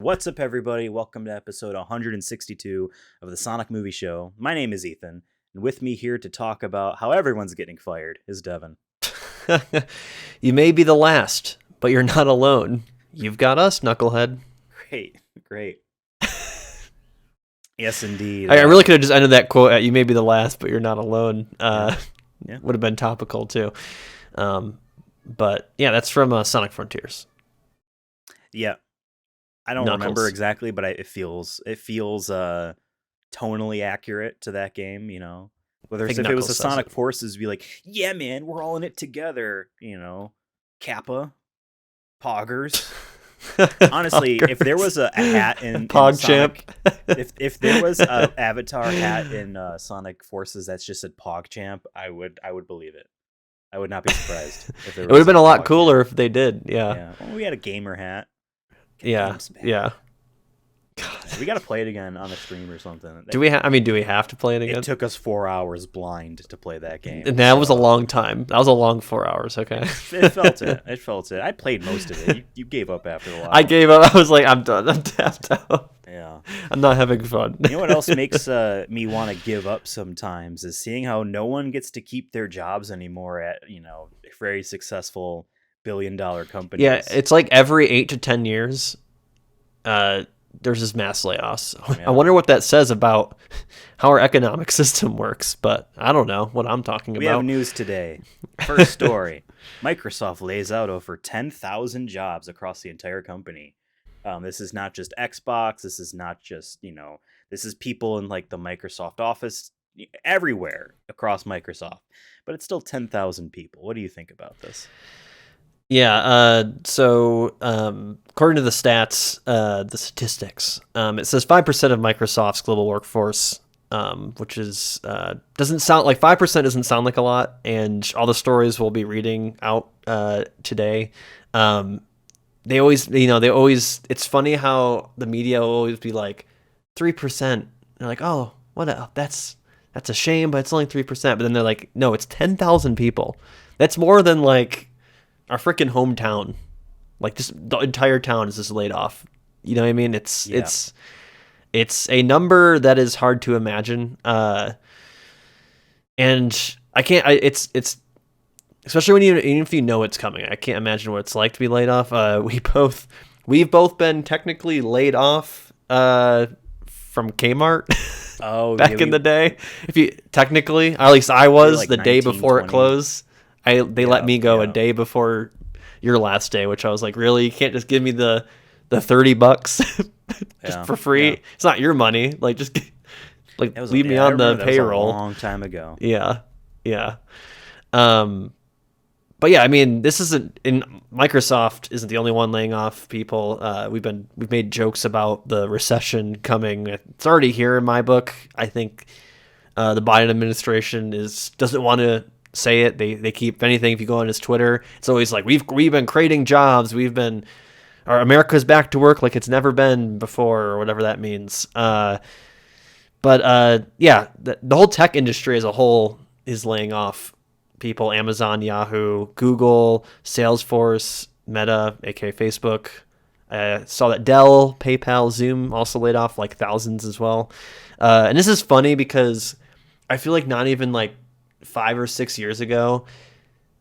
What's up, everybody? Welcome to episode 162 of the Sonic Movie Show. My name is Ethan, and with me here to talk about how everyone's getting fired is Devin. You may be the last, but you're not alone. You've got us, Knucklehead. Great. Yes, indeed. I really could have just ended that quote at "You may be the last, but you're not alone." Yeah. Would have been topical too. But yeah, that's from Sonic Frontiers. Yeah. I don't remember exactly, but it feels tonally accurate to that game, you know. Whether if it was the Sonic Forces, be like, yeah, man, we're all in it together, you know. Kappa, Poggers. Honestly, if there was a hat in PogChamp, if there was an Avatar hat in Sonic Forces that's just said PogChamp, I would believe it. I would not be surprised if there was. It would have been a lot cooler if they did. Yeah. Well, we had a gamer hat. Yeah. God. We got to play it again on the stream or something. Do we have to play it again? It took us 4 hours blind to play that game. And that was a long time. That was a long 4 hours. Okay. It felt it. I played most of it. You gave up after a while. I gave up. I was like, I'm done. I'm tapped out. Yeah. I'm not having fun. You know what else makes me want to give up sometimes is seeing how no one gets to keep their jobs anymore at, very successful billion-dollar companies. Yeah, it's like every 8 to 10 years, there's this mass layoffs. Yeah. I wonder what that says about how our economic system works, but I don't know what I'm talking about. We have news today. First story. Microsoft lays out over 10,000 jobs across the entire company. This is not just Xbox. This is not just, this is people in like the Microsoft office everywhere across Microsoft. But it's still 10,000 people. What do you think about this? Yeah, so according to the stats, the statistics, it says 5% of Microsoft's global workforce, which is doesn't sound like 5% doesn't sound like a lot, and all the stories we'll be reading out today, they always, it's funny how the media will always be like 3%. They're like, oh, that's a shame, but it's only 3%. But then they're like, no, it's 10,000 people. That's more than like our freaking hometown. Like just the entire town is just laid off. You know what I mean? It's a number that is hard to imagine. And I can't. It's especially when even if you know it's coming. I can't imagine what it's like to be laid off. We've both been technically laid off from Kmart. Oh, back in the day. If you technically, or at least I was the day before 20. It closed. They let me go a day before your last day, which I was like, really? You can't just give me the $30 just for free? Yeah. It's not your money. Like just leave me on the payroll. That was a long time ago. Yeah. But yeah, I mean, Microsoft isn't the only one laying off people. We've made jokes about the recession coming. It's already here in my book. I think the Biden administration doesn't want to say it. They keep, if anything, if you go on his Twitter, it's always like we've been creating jobs. America's back to work like it's never been before, or whatever that means. But the whole tech industry as a whole is laying off people. Amazon, Yahoo, Google, Salesforce, Meta, aka Facebook. I saw that Dell, PayPal, Zoom also laid off like thousands as well. And this is funny because I feel like not even like 5 or 6 years ago,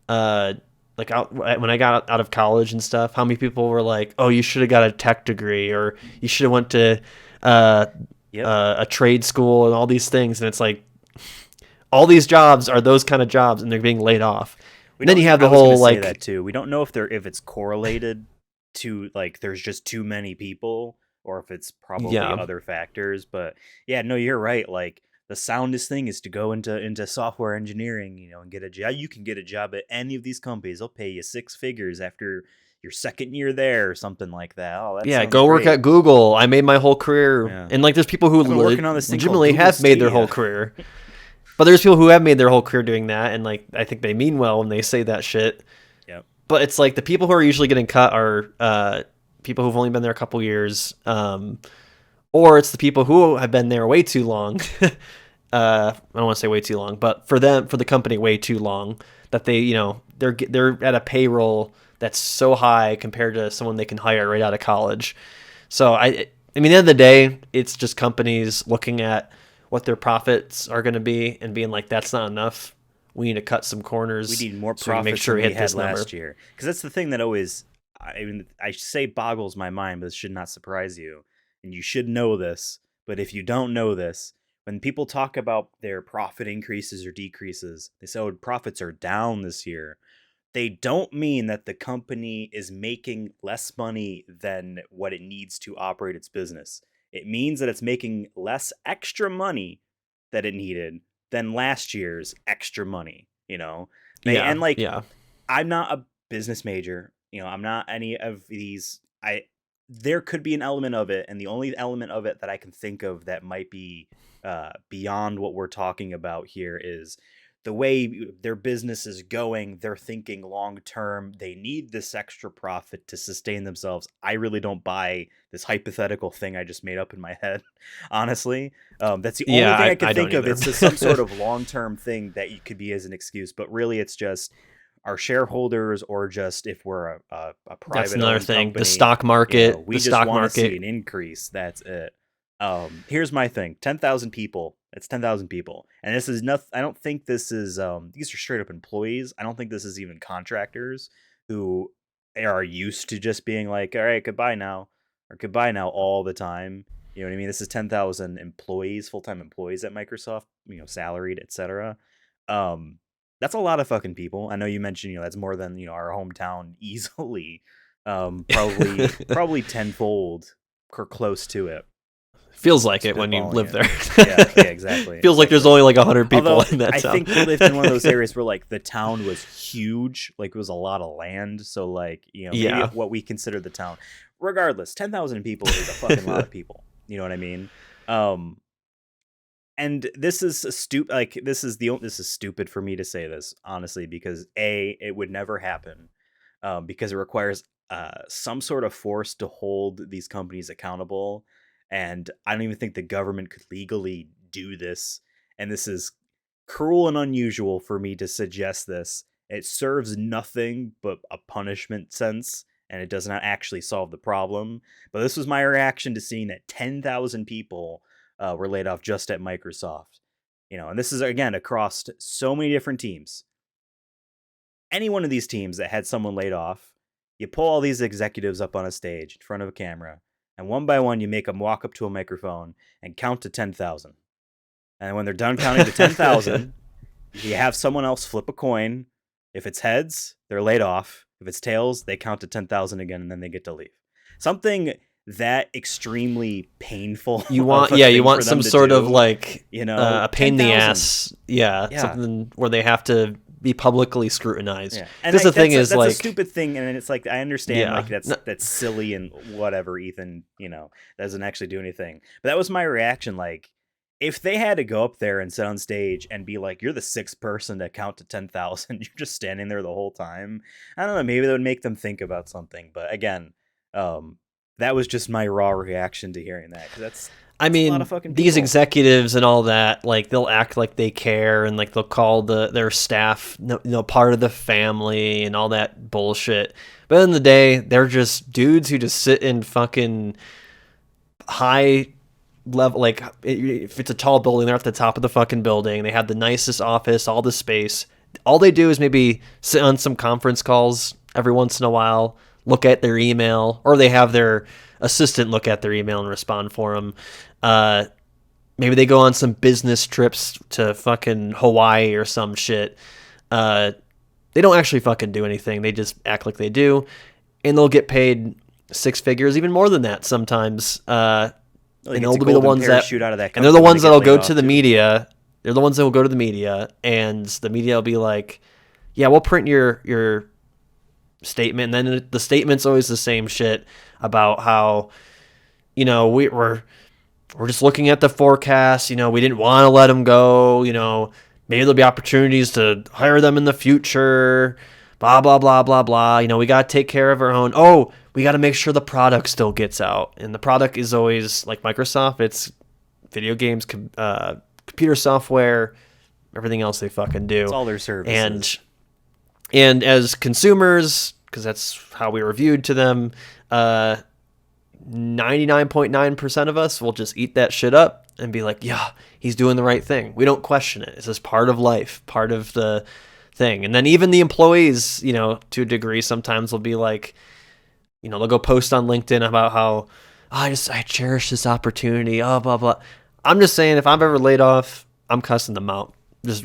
when I got out of college and stuff, how many people were like, "Oh, you should have got a tech degree, or you should have went to a trade school," and all these things. And it's like, all these jobs are those kind of jobs, and they're being laid off. Then you have the whole like that too. We don't know if it's correlated to like there's just too many people, or if it's probably other factors. But yeah, no, you're right. Like, the soundest thing is to go into software engineering, and get a job. You can get a job at any of these companies. They'll pay you 6 figures after your second year there, or something like that. Oh, go work at Google. I made my whole career, and like there's people who legitimately have made their whole career. But there's people who have made their whole career doing that, and like I think they mean well when they say that shit. Yep. But it's like the people who are usually getting cut are people who've only been there a couple years, or it's the people who have been there way too long. I don't want to say way too long, but for the company, way too long, that they're at a payroll that's so high compared to someone they can hire right out of college. So I mean, at the end of the day, it's just companies looking at what their profits are going to be and being like, that's not enough. We need to cut some We corners need more so we can make profits sure than we we hit had this number. last year. Because that's the thing that always, I mean, I say boggles my mind, but this should not surprise you. And you should know this. But if you don't know this, when people talk about their profit increases or decreases, they say, oh, profits are down this year. They don't mean that the company is making less money than what it needs to operate its business. It means that it's making less extra money that it needed than last year's extra money, you know? Yeah, And like, yeah. I'm not a business major, I'm not any of these. There could be an element of it, and the only element of it that I can think of that might be beyond what we're talking about here is the way their business is going. They're thinking long term. They need this extra profit to sustain themselves. I really don't buy this hypothetical thing I just made up in my head, honestly. That's the only thing I could I think don't of. either. It's just some sort of long term thing that you could be as an excuse, but really it's just our shareholders, or just if we're a That's private another owned thing. The company, stock market, we just want to see an increase. That's it. Here's my thing: 10,000 people. It's 10,000 people, and this is nothing. I don't think this is. These are straight up employees. I don't think this is even contractors who are used to just being like, "All right, goodbye now," or "Goodbye now" all the time. You know what I mean? This is 10,000 employees, full time employees at Microsoft. Salaried, etc. Um, that's a lot of fucking people. I know you mentioned, that's more than, our hometown easily. Probably tenfold or close to it. Feels like it when you live there. Yeah, exactly. Feels like there's only like 100 people Although, in that I town. think we lived in one of those areas where like the town was huge, like it was a lot of land. So like, maybe what we consider the town. Regardless, 10,000 people is a fucking lot of people. You know what I mean? And this is stupid. Like this is stupid for me to say this, honestly, because it would never happen, because it requires some sort of force to hold these companies accountable, and I don't even think the government could legally do this. And this is cruel and unusual for me to suggest this. It serves nothing but a punishment sense, and it does not actually solve the problem. But this was my reaction to seeing that 10,000 people were laid off just at Microsoft. And this is, again, across so many different teams. Any one of these teams that had someone laid off, you pull all these executives up on a stage in front of a camera, and one by one you make them walk up to a microphone and count to 10,000. And when they're done counting to 10,000, you have someone else flip a coin. If it's heads, they're laid off. If it's tails, they count to 10,000 again, and then they get to leave. Something that extremely painful. You want some sort of like, a pain in the ass. Yeah, something where they have to be publicly scrutinized. Yeah. And the thing is, that's a stupid thing, and it's like, I understand, like that's silly and whatever. Ethan, doesn't actually do anything. But that was my reaction. Like, if they had to go up there and sit on stage and be like, you're the sixth person to count to 10,000, you're just standing there the whole time. I don't know, maybe that would make them think about something. But again, that was just my raw reaction to hearing that. Because a lot of fucking people. These executives and all that, like, they'll act like they care, and like they'll call their staff, part of the family and all that bullshit. But at the end of the day, they're just dudes who just sit in fucking high level, like if it's a tall building, they're at the top of the fucking building. They have the nicest office, all the space. All they do is maybe sit on some conference calls every once in a while, look at their email, or they have their assistant look at their email and respond for them. Maybe they go on some business trips to fucking Hawaii or some shit. They don't actually fucking do anything. They just act like they do, and they'll get paid six figures, even more than that sometimes. And they'll be the ones that shoot out of that, and they're the ones that'll go to the media. They're the ones that will go to the media, and the media will be like, "Yeah, we'll print your statement." And then the statement's always the same shit about how, we're just looking at the forecast. We didn't want to let them go. Maybe there'll be opportunities to hire them in the future. Blah blah blah blah blah. We got to take care of our own. Oh, we got to make sure the product still gets out. And the product is always, like Microsoft, it's video games, computer software, everything else they fucking do. It's all their services. And as consumers, because that's how we were viewed to them, 99.9% of us will just eat that shit up and be like, yeah, he's doing the right thing. We don't question it. It's just part of life, part of the thing. And then even the employees, to a degree, sometimes will be like, they'll go post on LinkedIn about how, I cherish this opportunity, blah, blah. I'm just saying, if I'm ever laid off, I'm cussing them out.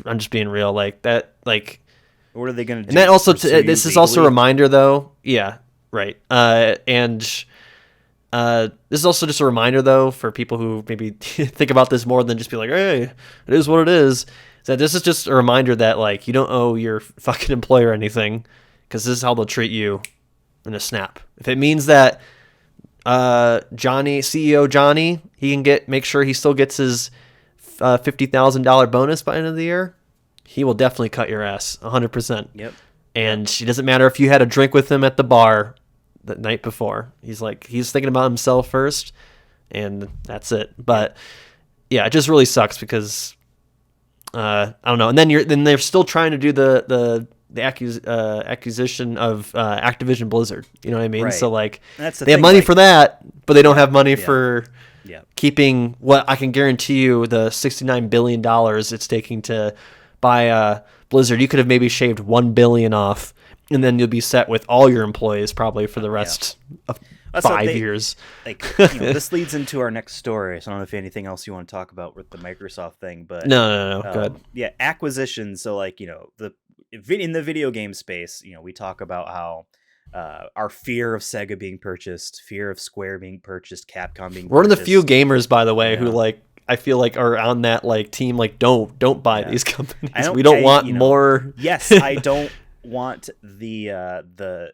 I'm just being real, like that, like. What are they going to do? And that also, this is also a reminder, though. Yeah, right. And this is also just a reminder, though, for people who maybe think about this more than just be like, hey, it is what it is. That this is just a reminder that, like, you don't owe your fucking employer anything, because this is how they'll treat you in a snap. If it means that CEO Johnny, he can make sure he still gets his $50,000 bonus by the end of the year, he will definitely cut your ass 100%. Yep. And it doesn't matter if you had a drink with him at the bar the night before. He's thinking about himself first, and that's it. But yeah, it just really sucks because I don't know. And then they're still trying to do the acquisition of Activision Blizzard. You know what I mean? Right. So like, that's they have money for that, but they don't have money for keeping what I can guarantee you the $69 billion it's taking to buy Blizzard. You could have maybe shaved $1 billion off, and then you'll be set with all your employees probably for the rest of 5 years. Like, this leads into our next story. So I don't know if anything else you want to talk about with the Microsoft thing, but no. Go ahead. Yeah, acquisitions. So like, in the video game space, we talk about how our fear of Sega being purchased, fear of Square being purchased, Capcom being We're one of the few gamers, by the way, who like, I feel like are on that like team, like don't buy these companies. We don't want more. Yes, I don't want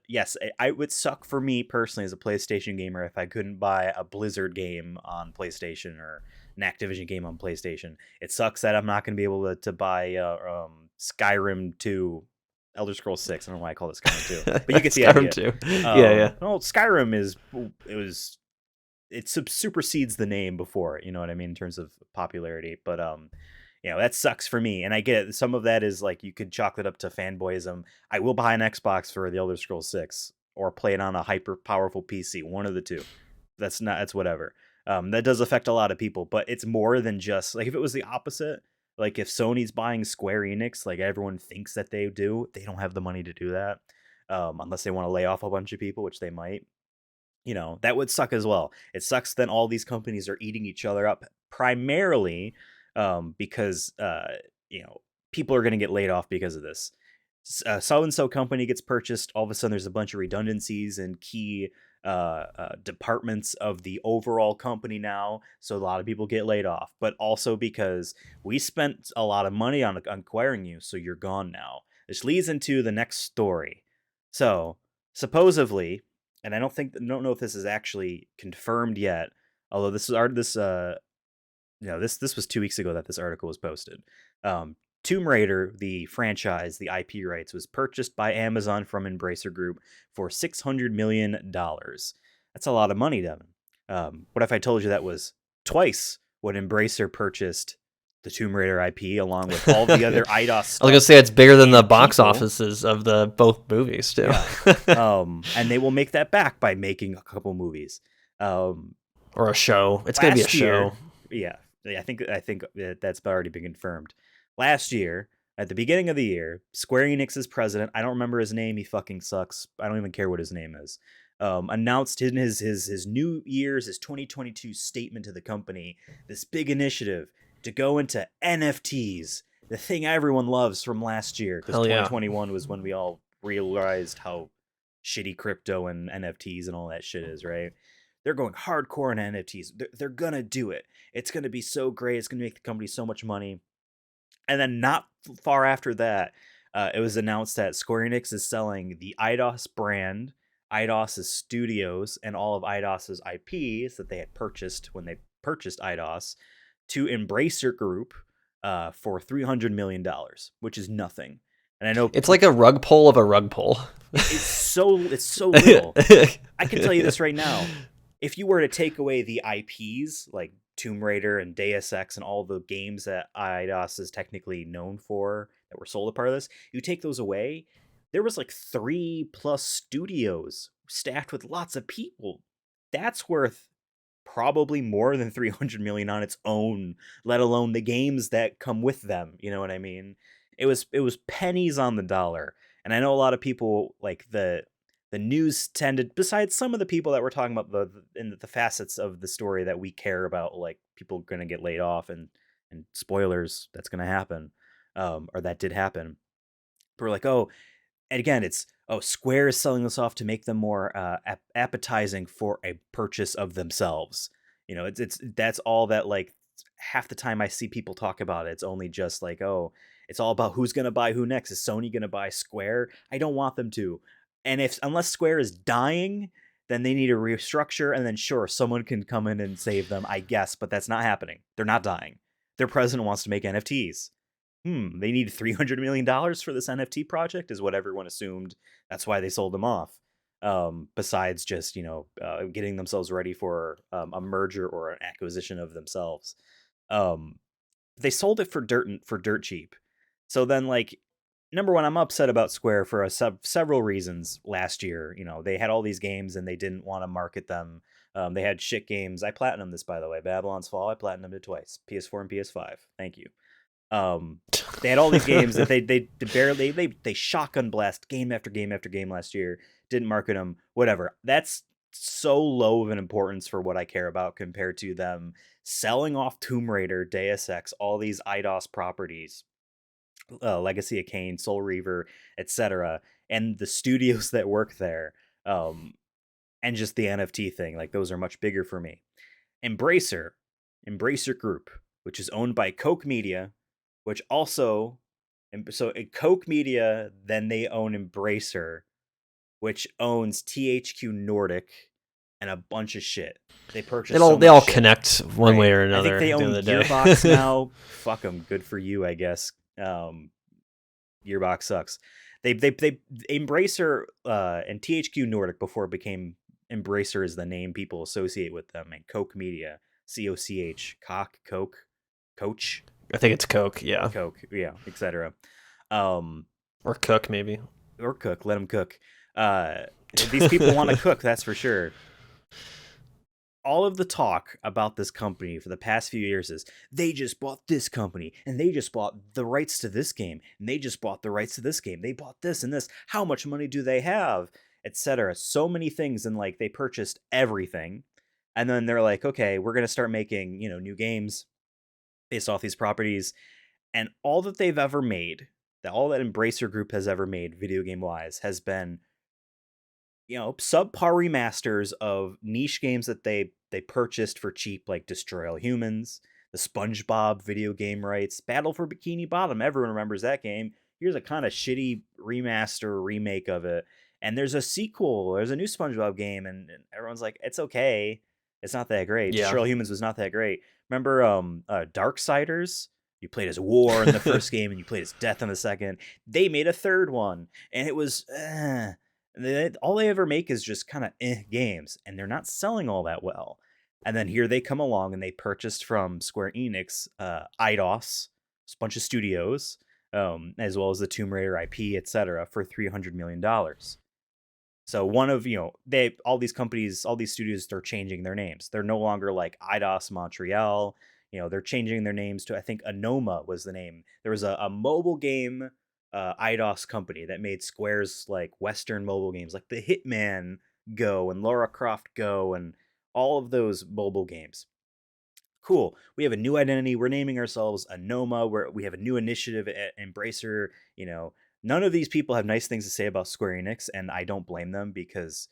yes, it would suck for me personally as a PlayStation gamer if I couldn't buy a Blizzard game on PlayStation or an Activision game on PlayStation. It sucks that I'm not going to be able to buy Skyrim 2, Elder Scrolls 6. I don't know why I call it Skyrim 2, but you get the Skyrim idea. 2. Yeah. Well, Skyrim it supersedes the name before it, you know what I mean, in terms of popularity. But that sucks for me, and I get it. Some of that is like, you could chalk it up to fanboyism. I will buy an Xbox for the Elder Scrolls 6 or play it on a hyper powerful PC, one of the two. That's whatever. That does affect a lot of people, but it's more than just like, if it was the opposite, like if Sony's buying Square Enix, like everyone thinks that they do, they don't have the money to do that, unless they want to lay off a bunch of people, which they might. That would suck as well. It sucks then all these companies are eating each other up, primarily because people are going to get laid off because of this. So-and-so company gets purchased, all of a sudden there's a bunch of redundancies in key departments of the overall company now, so a lot of people get laid off, but also because we spent a lot of money on acquiring you, so you're gone now. Which leads into the next story. So supposedly, and I don't know if this is actually confirmed yet, although this was 2 weeks ago that this article was posted. Tomb Raider, the franchise, the IP rights, was purchased by Amazon from Embracer Group for $600 million. That's a lot of money, Devin. What if I told you that was twice what Embracer purchased the Tomb Raider IP, along with all the other IDOS stuff? I was gonna say it's bigger than the box offices of the both movies too. Yeah. And they will make that back by making a couple movies, or a show. It's gonna be a show. Yeah, I think that's already been confirmed. Last year, at the beginning of the year, Square Enix's president, I don't remember his name, he fucking sucks, I don't even care what his name is, announced in his New Year's, his 2022 statement to the company, this big initiative to go into NFTs, the thing everyone loves from last year, because 2021 was when we all realized how shitty crypto and NFTs and all that shit is, right? They're going hardcore on NFTs. They're gonna do it. It's gonna be so great. It's gonna make the company so much money. And then not far after that, it was announced that Square Enix is selling the IDOS brand, IDOS's studios, and all of IDOS's IPs that they had purchased when they purchased IDOS to Embracer Group for $300 million, which is nothing. And I know it's like a rug pull of a rug pull. It's so little. I can tell you this right now. If you were to take away the IPs like Tomb Raider and Deus Ex and all the games that IDOS is technically known for that were sold a part of this, you take those away, there was like 3+ studios staffed with lots of people. that's worth probably more than 300 million on its own, let alone the games that come with them. You know what I mean? It was pennies on the dollar. And I know a lot of people, like, the news tended, besides some of the people that we're talking about, in the facets of the story that we care about, like people going to get laid off, and spoilers, that's going to happen, or that did happen. But we're like, oh, and again, it's, oh, Square is selling this off to make them more appetizing for a purchase of themselves. You know, it's that's all that, like, half the time I see people talk about it, it's only just like, oh, it's all about who's gonna buy who next. Is Sony gonna buy Square? I don't want them to. And if, unless Square is dying, then they need a restructure, and then sure, someone can come in and save them, I guess, but that's not happening. They're not dying. Their president wants to make NFTs. They need $300 million for this NFT project, is what everyone assumed. That's why they sold them off. Besides just, getting themselves ready for a merger or an acquisition of themselves. Um, they sold it for dirt cheap. So then, like, number one, I'm upset about Square for several reasons. Last year, they had all these games and they didn't want to market them. They had shit games. I platinumed this, by the way. Babylon's Fall. I platinumed it twice. PS4 and PS5. Thank you. They had all these games that they barely they shotgun blast game after game after game last year. Didn't market them. Whatever. That's so low of an importance for what I care about compared to them selling off Tomb Raider, Deus Ex, all these IDOS properties, Legacy of Kain, Soul Reaver, etc., and the studios that work there, and just the NFT thing. Like, those are much bigger for me. Embracer Group, which is owned by Koch Media, which also, so at Koch Media, then they own Embracer, which owns THQ Nordic and a bunch of shit. They purchased they all connect one way or another. I think they own Gearbox now. Fuck them. Good for you, I guess. Gearbox sucks. They Embracer and THQ Nordic, before it became Embracer is the name people associate with them, and Koch Media, Coach. I think it's Coke, yeah. Coke, yeah, etc. Or Cook, maybe. Or Cook. Let them cook. These people want to cook, that's for sure. All of the talk about this company for the past few years is, they just bought this company, and they just bought the rights to this game, and they just bought the rights to this game. They bought this and this. How much money do they have? Etc. So many things, and like, they purchased everything. And then they're like, okay, we're going to start making, new games based off these properties. And all that they've ever made, all that Embracer Group has ever made, video game wise, has been, subpar remasters of niche games that they purchased for cheap, like Destroy All Humans, the SpongeBob video game rights, Battle for Bikini Bottom. Everyone remembers that game. Here's a kind of shitty remaster remake of it. And there's a sequel. There's a new SpongeBob game, and everyone's like, it's okay. It's not that great. Yeah. Destroy All Humans was not that great. Remember Darksiders? You played as War in the first game, and you played as Death in the second. They made a third one, and it was all they ever make is just kind of games, and they're not selling all that well. And then here they come along, and they purchased from Square Enix, IDOS, a bunch of studios, as well as the Tomb Raider IP, etc., for $300 million. So one of, all these companies, all these studios are changing their names. They're no longer like IDOS Montreal. They're changing their names to, I think, Anoma was the name. There was a mobile game IDOS company that made Square's, like, Western mobile games, like the Hitman Go and Lara Croft Go and all of those mobile games. Cool. We have a new identity. We're naming ourselves Anoma. We have a new initiative at Embracer. None of these people have nice things to say about Square Enix, and I don't blame them, because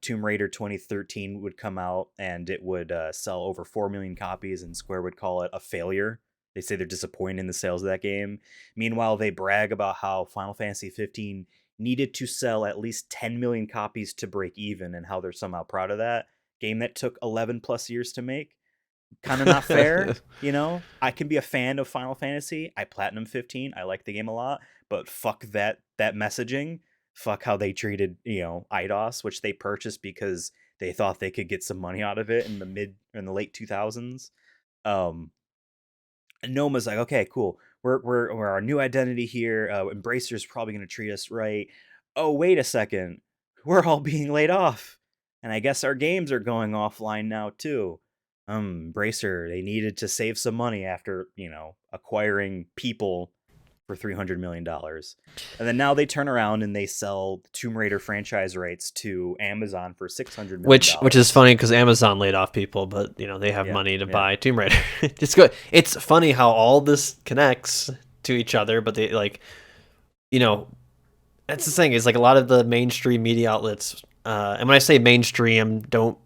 Tomb Raider 2013 would come out and it would sell over 4 million copies, and Square would call it a failure. They say they're disappointed in the sales of that game. Meanwhile, they brag about how Final Fantasy 15 needed to sell at least 10 million copies to break even, and how they're somehow proud of that. Game that took 11 plus years to make. Kind of not fair. I can be a fan of Final Fantasy. I platinum 15. I like the game a lot, but fuck that messaging. Fuck how they treated, IDOS, which they purchased because they thought they could get some money out of it in the late 2000s. Noma's like, okay, cool. We're our new identity here. Embracer's probably going to treat us right. Oh, wait a second. We're all being laid off. and I guess our games are going offline now too. Bracer, they needed to save some money after, acquiring people for $300 million. And then now they turn around and they sell the Tomb Raider franchise rights to Amazon for $600 million. Which is funny because Amazon laid off people, but they have money to buy Tomb Raider. It's good. It's funny how all this connects to each other, but they that's the thing is like a lot of the mainstream media outlets, and when I say mainstream, I'm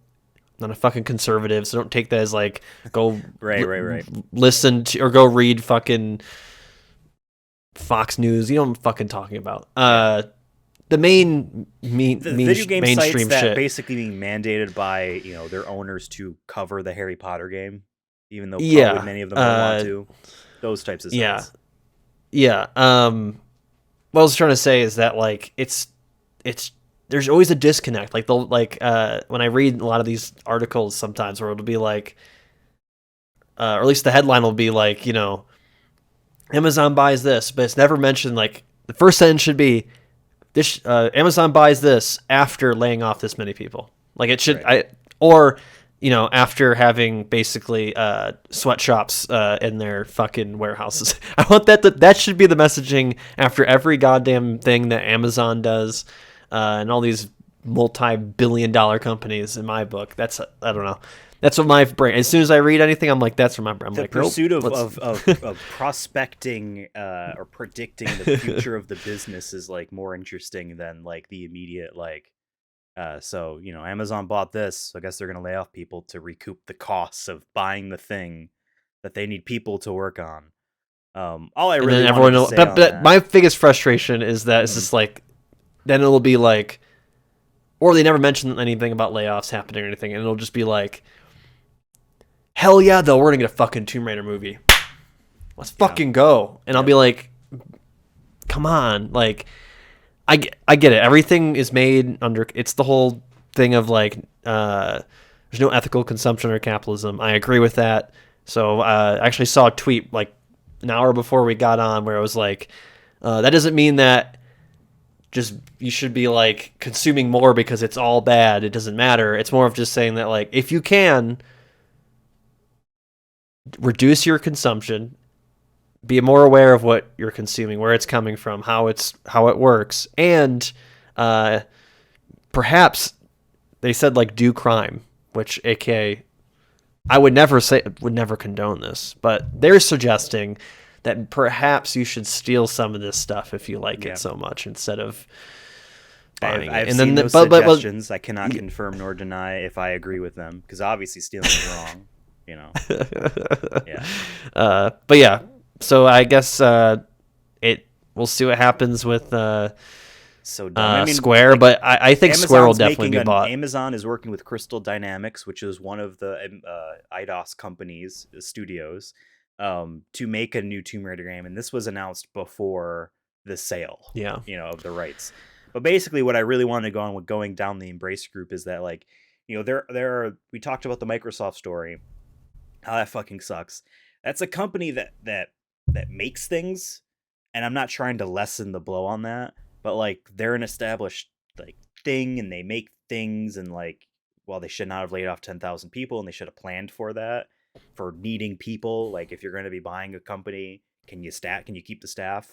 not a fucking conservative, so don't take that as like go right. Listen to or go read fucking Fox News. You know what I'm fucking talking about. The video game mainstream sites that shit basically being mandated by their owners to cover the Harry Potter game, even though probably many of them don't want to. Those types of sites. Yeah. What I was trying to say is that like it's there's always a disconnect. Like when I read a lot of these articles sometimes where it'll be like, or at least the headline will be like, Amazon buys this, but it's never mentioned. Like the first sentence should be this: Amazon buys this after laying off this many people. Like it should, right. After having basically sweatshops in their fucking warehouses. I want that should be the messaging after every goddamn thing that Amazon does, and all these multi-billion-dollar companies. In my book, I don't know. That's what my brain. As soon as I read anything, I'm like, that's what my brain. The pursuit of prospecting or predicting the future of the business is like more interesting than like the immediate like. So Amazon bought this, so I guess they're gonna lay off people to recoup the costs of buying the thing that they need people to work on. All I really want to say but my biggest frustration is that it's just like, then it'll be like, or they never mention anything about layoffs happening or anything, and it'll just be like, hell yeah, though, we're gonna get a fucking Tomb Raider movie. Let's fucking go. And I'll be like, come on, like. I get it. Everything is made under. It's the whole thing of like, there's no ethical consumption or capitalism. I agree with that. So I actually saw a tweet like an hour before we got on where it was like, that doesn't mean that just you should be like consuming more because it's all bad. It doesn't matter. It's more of just saying that like if you can reduce your consumption, be more aware of what you're consuming, where it's coming from, how it works, and perhaps they said like do crime, which aka I would never condone this, but they're suggesting that perhaps you should steal some of this stuff if you like it so much instead of buying I've it. And seen then those suggestions. I cannot confirm nor deny if I agree with them because obviously stealing is wrong. But yeah. So I guess we'll see what happens with Square, like, but I think Amazon's Square will definitely be bought. Amazon is working with Crystal Dynamics, which is one of the IDOS companies, studios, to make a new Tomb Raider game, and this was announced before the sale, of the rights. But basically, what I really wanted to go on with going down the Embrace Group is that, like, we talked about the Microsoft story, how that fucking sucks. That's a company that makes things, and I'm not trying to lessen the blow on that, but like they're an established like thing and they make things, and like, well, they should not have laid off 10,000 people and they should have planned for that, for needing people. Like if you're going to be buying a company, can you keep the staff?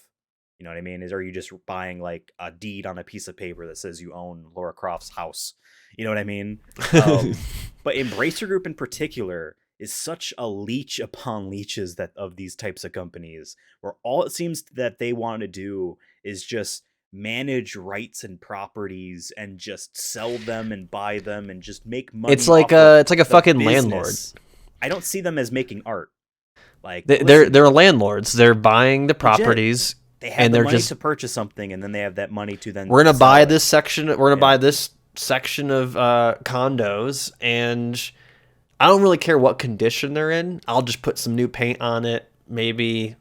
You know what I mean? Are you just buying like a deed on a piece of paper that says you own Lara Croft's house? You know what I mean? But Embracer Group in particular is such a leech upon leeches of these types of companies, where all it seems that they want to do is just manage rights and properties and just sell them and buy them and just make money. It's like a fucking business. Landlord. I don't see them as making art. Like they're landlords. They're buying the properties. They have the money to purchase something, and then they have that money to then. We're gonna buy this section. We're gonna buy this section of condos, and I don't really care what condition they're in. I'll just put some new paint on it, maybe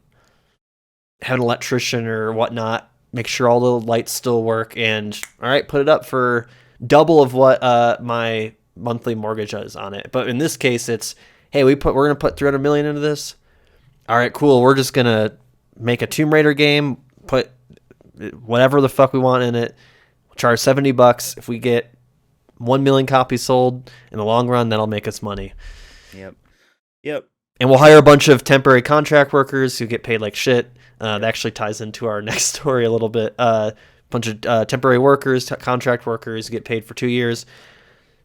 have an electrician or whatnot, make sure all the lights still work, and all right, put it up for double of what my monthly mortgage is on it. But in this case, it's, hey, we're gonna put $300 million into this. All right, cool. We're just gonna make a Tomb Raider game, put whatever the fuck we want in it. We'll charge $70. If we get 1 million copies sold. In the long run, that'll make us money. Yep. And we'll hire a bunch of temporary contract workers who get paid like shit. That actually ties into our next story a little bit. Bunch of temporary workers, contract workers get paid for 2 years,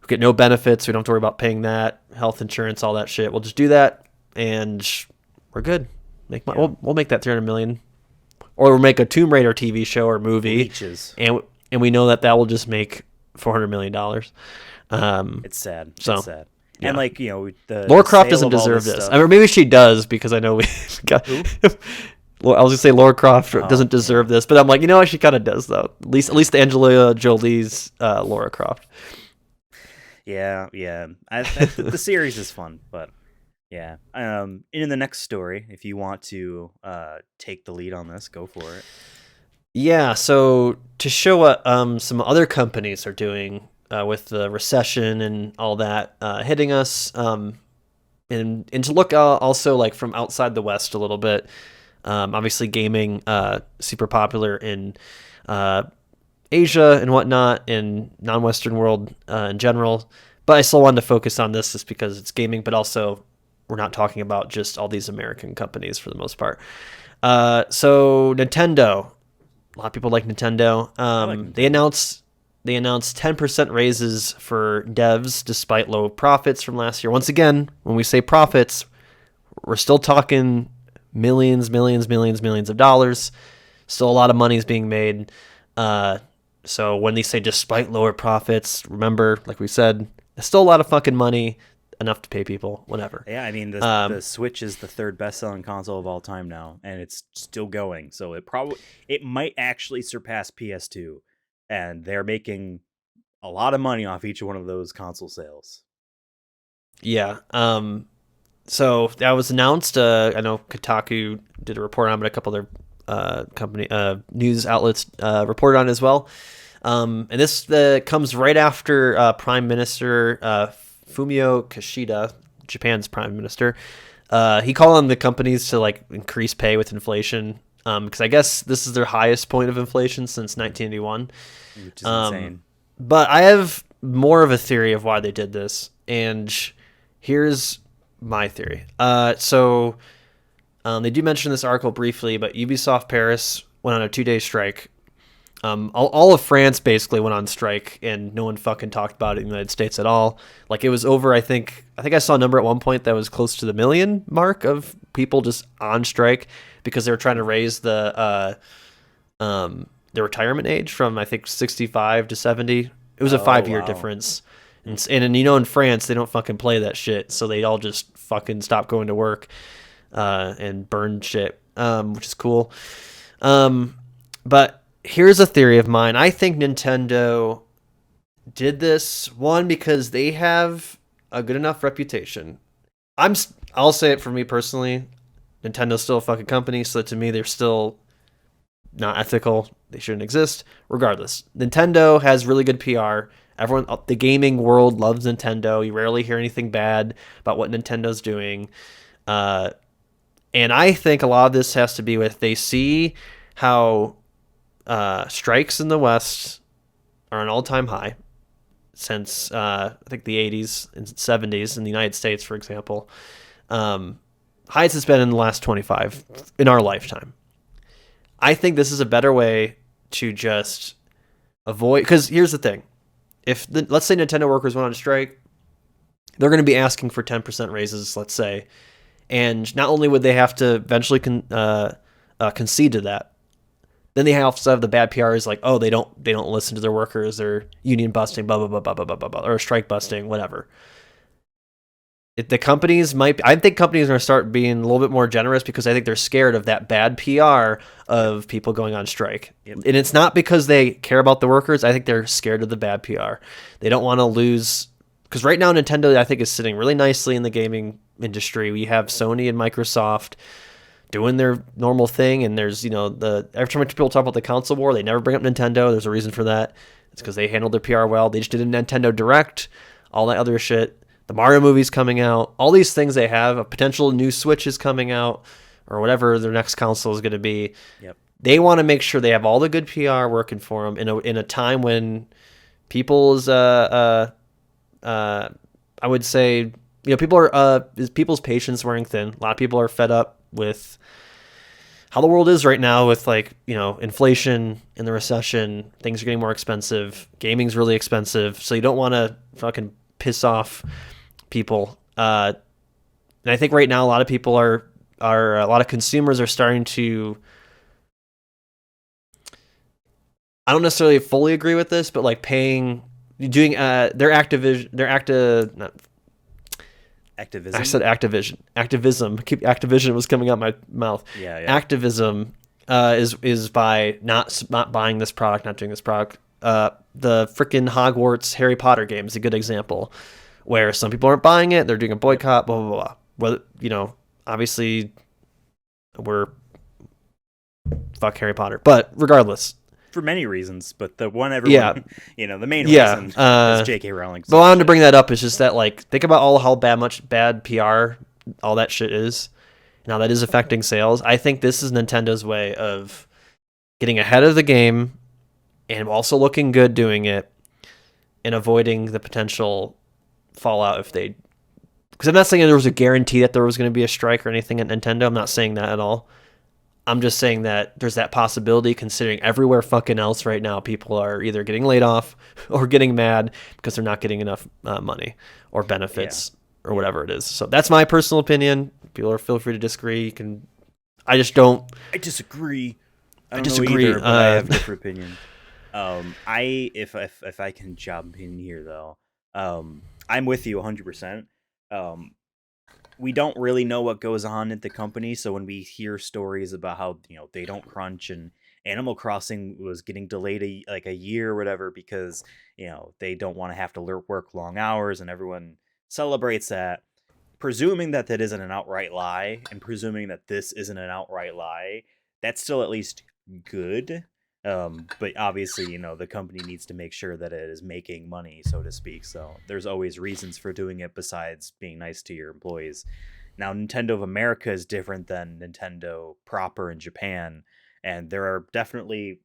who get no benefits. We don't have to worry about paying that, health insurance, all that shit. We'll just do that, and we're good. We'll make that 300 million, or we'll make a Tomb Raider TV show or movie, Leeches. and we know that will just make $400 million. It's sad. It's sad. Yeah. And like, you know, Laura Croft doesn't deserve this. I mean, maybe she does, because I know we got. Who? I was gonna say Laura Croft doesn't deserve this, but I'm like, you know what, she kind of does though. At least Angelina Jolie's Laura Croft. Yeah. The series is fun, but yeah. In the next story, if you want to take the lead on this, go for it. Yeah. So to show what some other companies are doing with the recession and all that hitting us, and to look also like from outside the West a little bit. Obviously, gaming super popular in Asia and whatnot, in non-Western world in general. But I still wanted to focus on this just because it's gaming, but also we're not talking about just all these American companies for the most part. So Nintendo, a lot of people like Nintendo. They announced 10% raises for devs despite low profits from last year. Once again, when we say profits, we're still talking millions of dollars. Still a lot of money is being made. So when they say despite lower profits, remember, like we said, there's still a lot of fucking money, enough to pay people, whatever. Yeah, I mean, the Switch is the third best-selling console of all time now, and it's still going. So it might actually surpass PS2, and they're making a lot of money off each one of those console sales. Yeah. So that was announced. I know Kotaku did a report on it, but a couple other news outlets reported on it as well. And this comes right after Prime Minister Fumio Kishida, Japan's Prime Minister. He called on the companies to like increase pay with inflation, because I guess this is their highest point of inflation since 1981. Which is insane. But I have more of a theory of why they did this, and here's my theory. So they do mention this article briefly, but Ubisoft Paris went on a 2-day strike. All of France basically went on strike, and no one fucking talked about it in the United States at all. Like, it was over, I think I saw a number at one point that was close to the 1 million mark of people just on strike because they were trying to raise the retirement age from, I think, 65 to 70. It was a 5-year difference. And you know, in France, they don't fucking play that shit, so they all just fucking stop going to work and burn shit, which is cool. But here's a theory of mine. I think Nintendo did this, one, because they have a good enough reputation. I'll say it for me personally. Nintendo's still a fucking company, so to me, they're still not ethical. They shouldn't exist. Regardless, Nintendo has really good PR. Everyone, the gaming world loves Nintendo. You rarely hear anything bad about what Nintendo's doing. And I think a lot of this has to be with, they see how strikes in the West are an all-time high since, I think, the 80s and 70s in the United States, for example. Highest it's been in the last 25 in our lifetime. I think this is a better way to just avoid, because here's the thing. Let's say Nintendo workers went on strike, they're going to be asking for 10% raises, let's say, and not only would they have to eventually concede to that, then they also have the bad PR is like, oh, they don't listen to their workers, they're union busting, blah blah blah blah blah blah blah, or strike busting, whatever. I think companies are going to start being a little bit more generous, because I think they're scared of that bad PR of people going on strike. Yep. And it's not because they care about the workers. I think they're scared of the bad PR. They don't want to lose, because right now Nintendo, I think, is sitting really nicely in the gaming industry. We have Sony and Microsoft doing their normal thing, and there's, you know, every time people talk about the console war, they never bring up Nintendo. There's a reason for that. It's because they handled their PR well. They just did a Nintendo Direct, all that other shit. The Mario movie's coming out. All these things they have. A potential new Switch is coming out, or whatever their next console is going to be. Yep. They want to make sure they have all the good PR working for them in a time when people's I would say, people are people's patience wearing thin. A lot of people are fed up with how the world is right now with inflation and the recession. Things are getting more expensive. Gaming's really expensive, so you don't want to fucking piss off people. And I think right now a lot of people are a lot of consumers are starting to. I don't necessarily fully agree with this, but like doing their not activism. I said activism. Activision was coming out my mouth. Yeah. Activism is by not buying this product, not doing this product. The freaking Hogwarts Harry Potter game is a good example, where some people aren't buying it. They're doing a boycott. Blah blah blah. Well, obviously, we're fuck Harry Potter, but regardless. For many reasons, but the one everyone, the main reason is J.K. Rowling. But I wanted to bring that up is just that, like, think about how much bad PR all that shit is. Now that is affecting sales. I think this is Nintendo's way of getting ahead of the game and also looking good doing it and avoiding the potential fallout because I'm not saying there was a guarantee that there was going to be a strike or anything at Nintendo. I'm not saying that at all. I'm just saying that there's that possibility, considering everywhere fucking else right now, people are either getting laid off or getting mad because they're not getting enough money or benefits or whatever it is. So that's my personal opinion. People feel free to disagree. You can. I just don't. I disagree. I disagree. Know either, but I have a different opinion. If I can jump in here though, I'm with you 100%. We don't really know what goes on at the company, so when we hear stories about how they don't crunch and Animal Crossing was getting delayed a year or whatever because they don't want to have to work long hours, and everyone celebrates that, presuming that isn't an outright lie, and presuming that this isn't an outright lie, that's still at least good. But obviously, the company needs to make sure that it is making money, so to speak. So there's always reasons for doing it besides being nice to your employees. Now, Nintendo of America is different than Nintendo proper in Japan, and there are definitely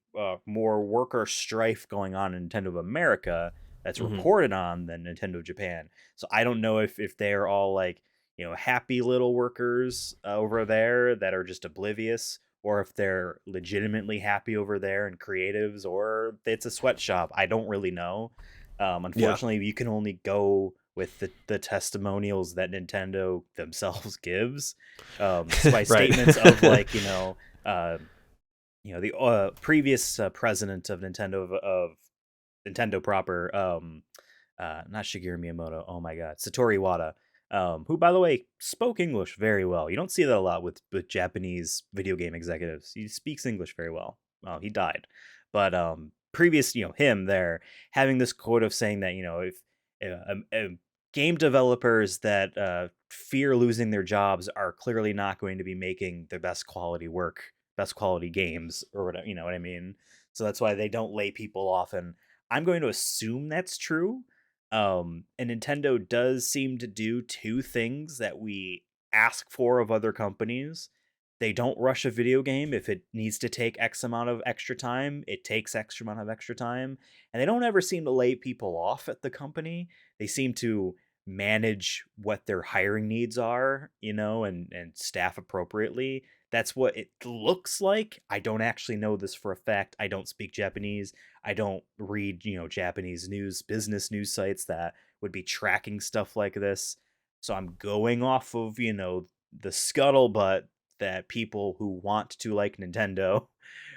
more worker strife going on in Nintendo of America that's reported on than Nintendo of Japan. So I don't know if they're all like, happy little workers over there that are just oblivious, or if they're legitimately happy over there and creatives, or it's a sweatshop. I don't really know. Unfortunately, you can only go with the testimonials that Nintendo themselves gives. By statements of like, the previous president of Nintendo proper, not Shigeru Miyamoto. Oh my God, Satoru Iwata. Who, by the way, spoke English very well. You don't see that a lot with Japanese video game executives. He speaks English very well. Well, he died. But previous, him there, having this quote of saying that, if game developers that fear losing their jobs are clearly not going to be making the best quality work, best quality games, or whatever, you know what I mean? So that's why they don't lay people off. And I'm going to assume that's true. And Nintendo does seem to do two things that we ask for of other companies. They don't rush a video game. If it needs to take X amount of extra time, it takes extra amount of extra time. And they don't ever seem to lay people off at the company. They seem to manage what their hiring needs are, and staff appropriately. That's what it looks like. I don't actually know this for a fact. I don't speak Japanese. I don't read, Japanese business news sites that would be tracking stuff like this. So I'm going off of, the scuttlebutt that people who want to like Nintendo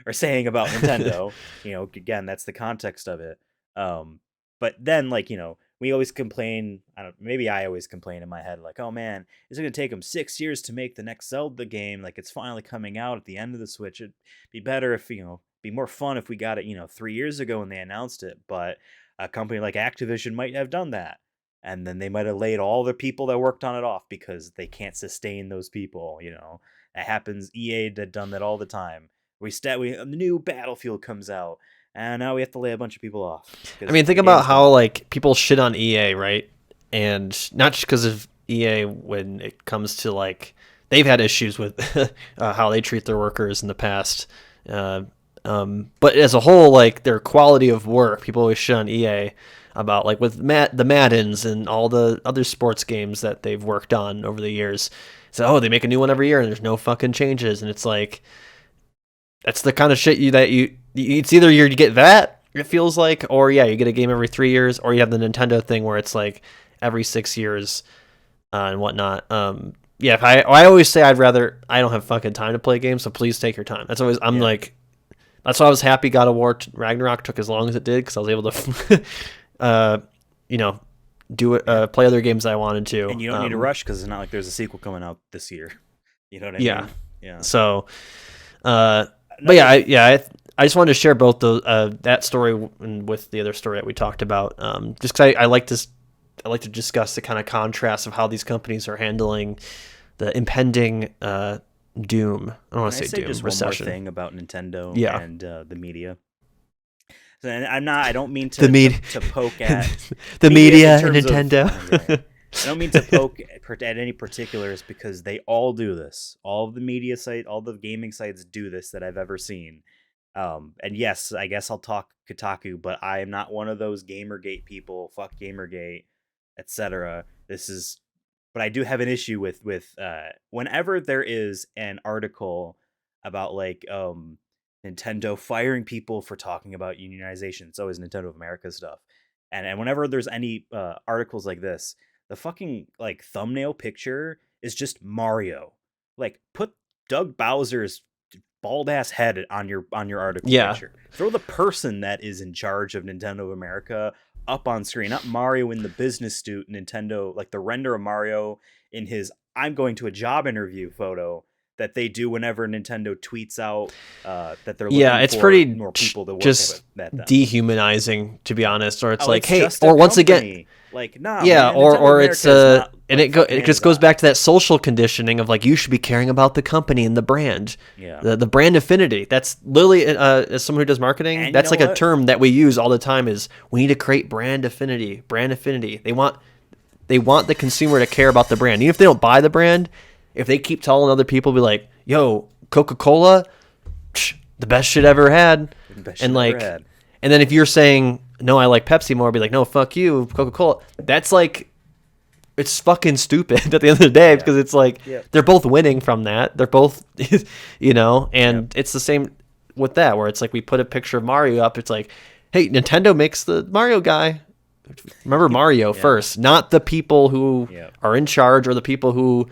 are saying about Nintendo. Again, that's the context of it. But then, like, we always complain. Maybe I always complain in my head, like, oh man, it's going to take them 6 years to make the next Zelda game. Like, it's finally coming out at the end of the Switch. It'd be better if, be more fun if we got it, 3 years ago when they announced it. But a company like Activision might have done that. And then they might have laid all the people that worked on it off because they can't sustain those people. That happens. EA had done that all the time. A new Battlefield comes out, and now we have to lay a bunch of people off. I mean, think about how like people shit on EA, right? And not just because of EA when it comes to like they've had issues with how they treat their workers in the past. But as a whole, like their quality of work, people always shit on EA about like with the Maddens and all the other sports games that they've worked on over the years. So they make a new one every year and there's no fucking changes, and it's like that's the kind of shit it's either you get that, it feels like, or you get a game every 3 years, or you have the Nintendo thing where it's like every 6 years and whatnot. If I always say I don't have fucking time to play games, so please take your time. That's always like that's why I was happy God of War Ragnarok took as long as it did, because I was able to do it, play other games I wanted to. And you don't need to rush, because it's not like there's a sequel coming out this year. You know what I mean? Yeah. So, but I just wanted to share both those, that story with the other story that we talked about, just because I like to discuss the kind of contrast of how these companies are handling the impending doom. I don't want to say doom, just recession. One more thing about Nintendo and the media. So, and I don't mean to poke at the media and Nintendo. I don't mean to poke at any particulars, because they all do this. All of the media sites, all the gaming sites do this that I've ever seen. And yes, I guess I'll talk Kotaku, but I am not one of those Gamergate people. Fuck Gamergate, etc. But I do have an issue with whenever there is an article about like Nintendo firing people for talking about unionization. It's always Nintendo of America stuff. And whenever there's any articles like this, the fucking like thumbnail picture is just Mario. Like, put Doug Bowser's bald ass head on your article picture. Throw the person that is in charge of Nintendo of America up on screen, not Mario in the business suit. Nintendo, like the render of Mario in his "I'm going to a job interview" photo that they do whenever Nintendo tweets out that they're looking it's for pretty more people to work just at them. Dehumanizing, to be honest. Or it's like, it's hey, or once company. Again, like, nah, yeah, man, or it's and it just goes on. back to that social conditioning of like, you should be caring about the company and the brand, the brand affinity. That's literally as someone who does marketing, and that's like a term that we use all the time. Is we need to create brand affinity. They want the consumer to care about the brand, even if they don't buy the brand. If they keep telling other people, be like, yo, Coca-Cola, the best shit ever had, and like, and then if you're saying, no, I like Pepsi more, be like, no, fuck you, Coca-Cola. That's like, it's fucking stupid at the end of the day, because it's like, they're both winning from that. They're both, and it's the same with that, where it's like, we put a picture of Mario up. It's like, hey, Nintendo makes the Mario guy. Remember Mario first, not the people who are in charge, or the people who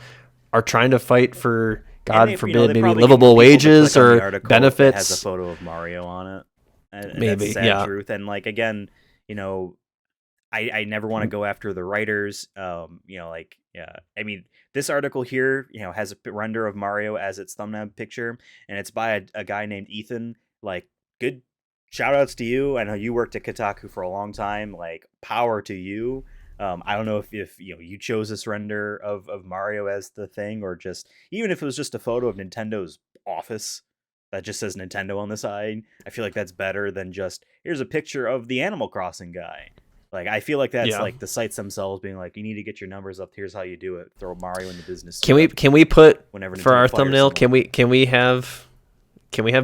are trying to fight for, God forbid, maybe livable wages or benefits. Has a photo of Mario on it. And maybe, that's sad truth. And like, again, I never want to go after the writers. I mean, this article here, has a render of Mario as its thumbnail picture, and it's by a guy named Ethan. Like, good shout outs to you. I know you worked at Kotaku for a long time. Like, power to you. I don't know if you chose this render of Mario as the thing, or just even if it was just a photo of Nintendo's office that just says Nintendo on the side. I feel like that's better than just, here's a picture of the Animal Crossing guy. Like, I feel like that's like the sites themselves being like, you need to get your numbers up. Here's how you do it. Throw Mario in the business. Can we put for our thumbnail? Someone. Can we have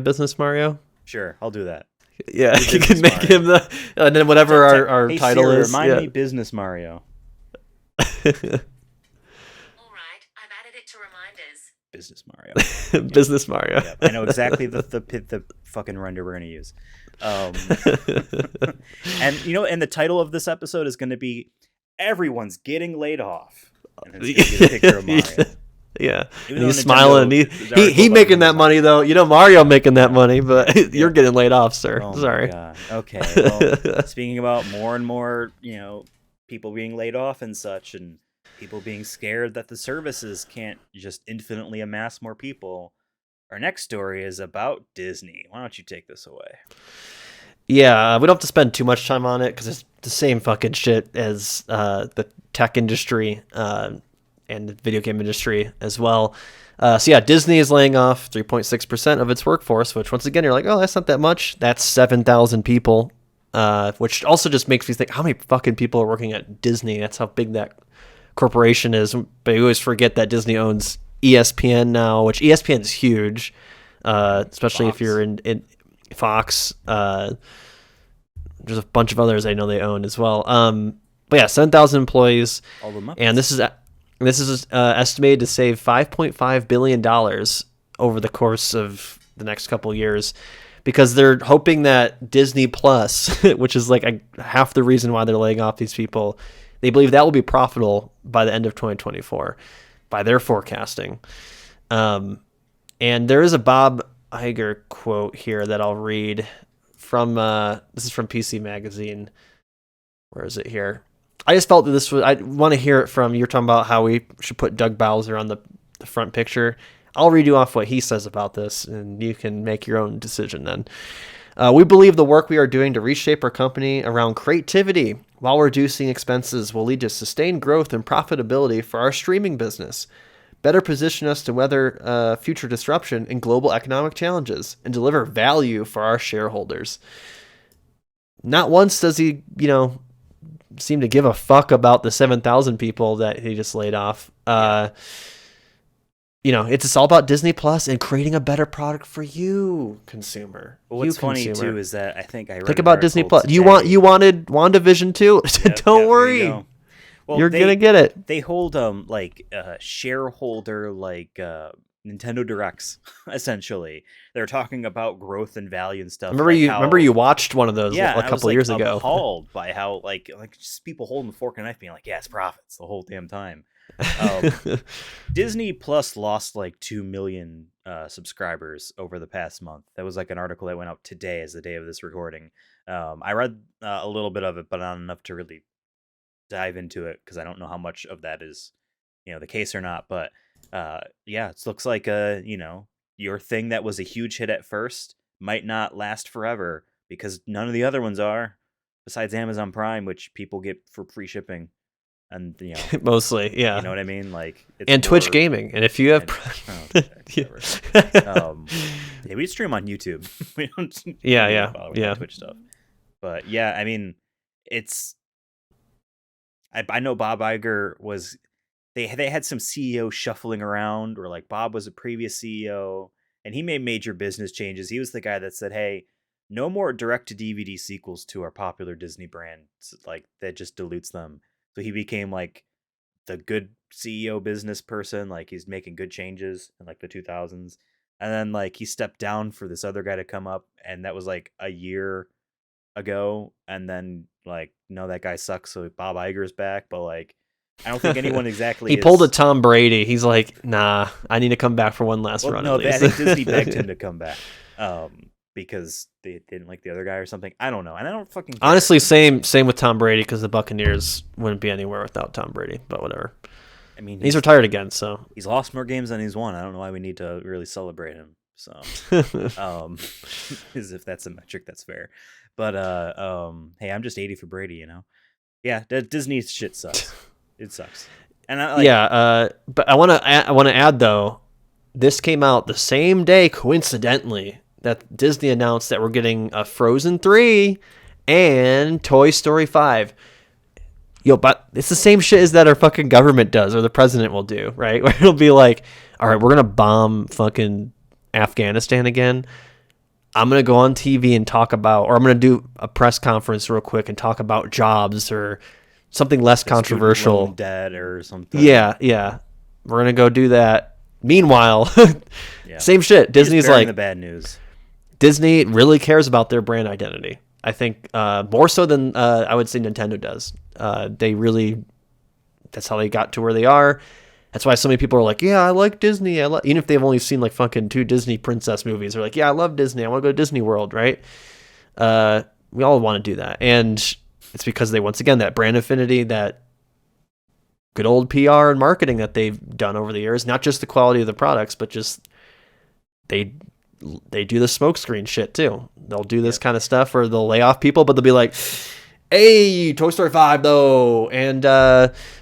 Business Mario? Sure, I'll do that. Yeah, you can make him and then whatever our hey, title Siri, is. Remind me Business Mario. All right, I've added it to reminders. Business Mario. Business Mario. Yep. I know exactly the fucking render we're gonna use. And and the title of this episode is gonna be "Everyone's Getting Laid Off." And it's gonna be a picture of Mario. Yeah, and he's smiling. He making that money though. Mario making that money, but you're getting laid off, sir. Oh Sorry. My God. Okay. Well, speaking about more and more, people being laid off and such, and people being scared that the services can't just infinitely amass more people. Our next story is about Disney. Why don't you take this away? Yeah, we don't have to spend too much time on it, because it's the same fucking shit as the tech industry. And the video game industry as well. Disney is laying off 3.6% of its workforce, which once again, you're like, oh, that's not that much. That's 7,000 people, which also just makes me think, how many fucking people are working at Disney? That's how big that corporation is. But you always forget that Disney owns ESPN now, which ESPN is huge, especially if you're in Fox. There's a bunch of others I know they own as well. But yeah, 7,000 employees, All the Muppets. and this is estimated to save $5.5 billion over the course of the next couple years, because they're hoping that Disney Plus, which is like half the reason why they're laying off these people, they believe that will be profitable by the end of 2024 by their forecasting. And there is a Bob Iger quote here that I'll read from, this is from PC Magazine. Where is it here? I just felt that I want to hear it from, you're talking about how we should put Doug Bowser on the front picture. I'll read you off what he says about this, and you can make your own decision then. We believe the work we are doing to reshape our company around creativity while reducing expenses will lead to sustained growth and profitability for our streaming business, better position us to weather future disruption and global economic challenges, and deliver value for our shareholders. Not once does he, seem to give a fuck about the 7,000 people that he just laid off. It's all about Disney Plus and creating a better product for you, consumer. Well, what's funny too is that I think I read think about Disney Plus. Today. You wanted WandaVision too? Don't worry, well, you're gonna get it. They hold shareholder Nintendo Directs essentially. They're talking about growth and value and stuff. Remember you watched one of those a couple of years ago. Appalled by how like just people holding the fork and knife being like, yeah, it's profits the whole damn time. Disney Plus lost like 2 million subscribers over the past month. That was like an article that went out today as the day of this recording. I read a little bit of it, but not enough to really dive into it because I don't know how much of that is the case or not. But it looks like your thing that was a huge hit at first might not last forever because none of the other ones are, besides Amazon Prime, which people get for free shipping. And mostly, yeah, you know what I mean, like and Twitch gaming. And if you have, we stream on YouTube. We don't, Twitch stuff. But yeah, I mean, I know Bob Iger was. They had some CEO shuffling around, or like Bob was a previous CEO, and he made major business changes. He was the guy that said, "Hey, no more direct-to-DVD sequels to our popular Disney brands. Like that just dilutes them." So he became like the good CEO business person. Like he's making good changes in like the 2000s. And then like he stepped down for this other guy to come up. And that was like a year ago. And then like, no, that guy sucks. So Bob Iger's back. But like, I don't think anyone exactly He pulled a Tom Brady. He's like, nah, I need to come back for one last run. No, I think Disney begged him to come back. Because they didn't like the other guy or something. I don't know. And I don't fucking care. Honestly, same with Tom Brady, because the Buccaneers wouldn't be anywhere without Tom Brady, but whatever. I mean, he's retired again, so. He's lost more games than he's won. I don't know why we need to really celebrate him. So, as if that's a metric that's fair. But, hey, I'm just 80 for Brady, Yeah, Disney shit sucks. It sucks. And but I want to add, though, this came out the same day, coincidentally, that Disney announced that we're getting a Frozen 3 and Toy Story 5. But it's the same shit as that our fucking government does, or the president will do, right? Where it'll be like, all right, we're going to bomb fucking Afghanistan again. I'm going to go on TV and talk about, or I'm going to do a press conference real quick and talk about jobs or something less controversial. Debt or something. Yeah. We're going to go do that. Meanwhile, same shit. Disney's like the bad news. Disney really cares about their brand identity. I think more so than I would say Nintendo does. That's how they got to where they are. That's why so many people are like, yeah, I like Disney. Even if they've only seen like fucking 2 Disney princess movies, they're like, yeah, I love Disney. I want to go to Disney World, right? We all want to do that. And it's because they, once again, that brand affinity, that good old PR and marketing that they've done over the years, not just the quality of the products, but just they do the smokescreen shit too. They'll do this kind of stuff where they'll lay off people, but they'll be like, hey, Toy Story 5 though, and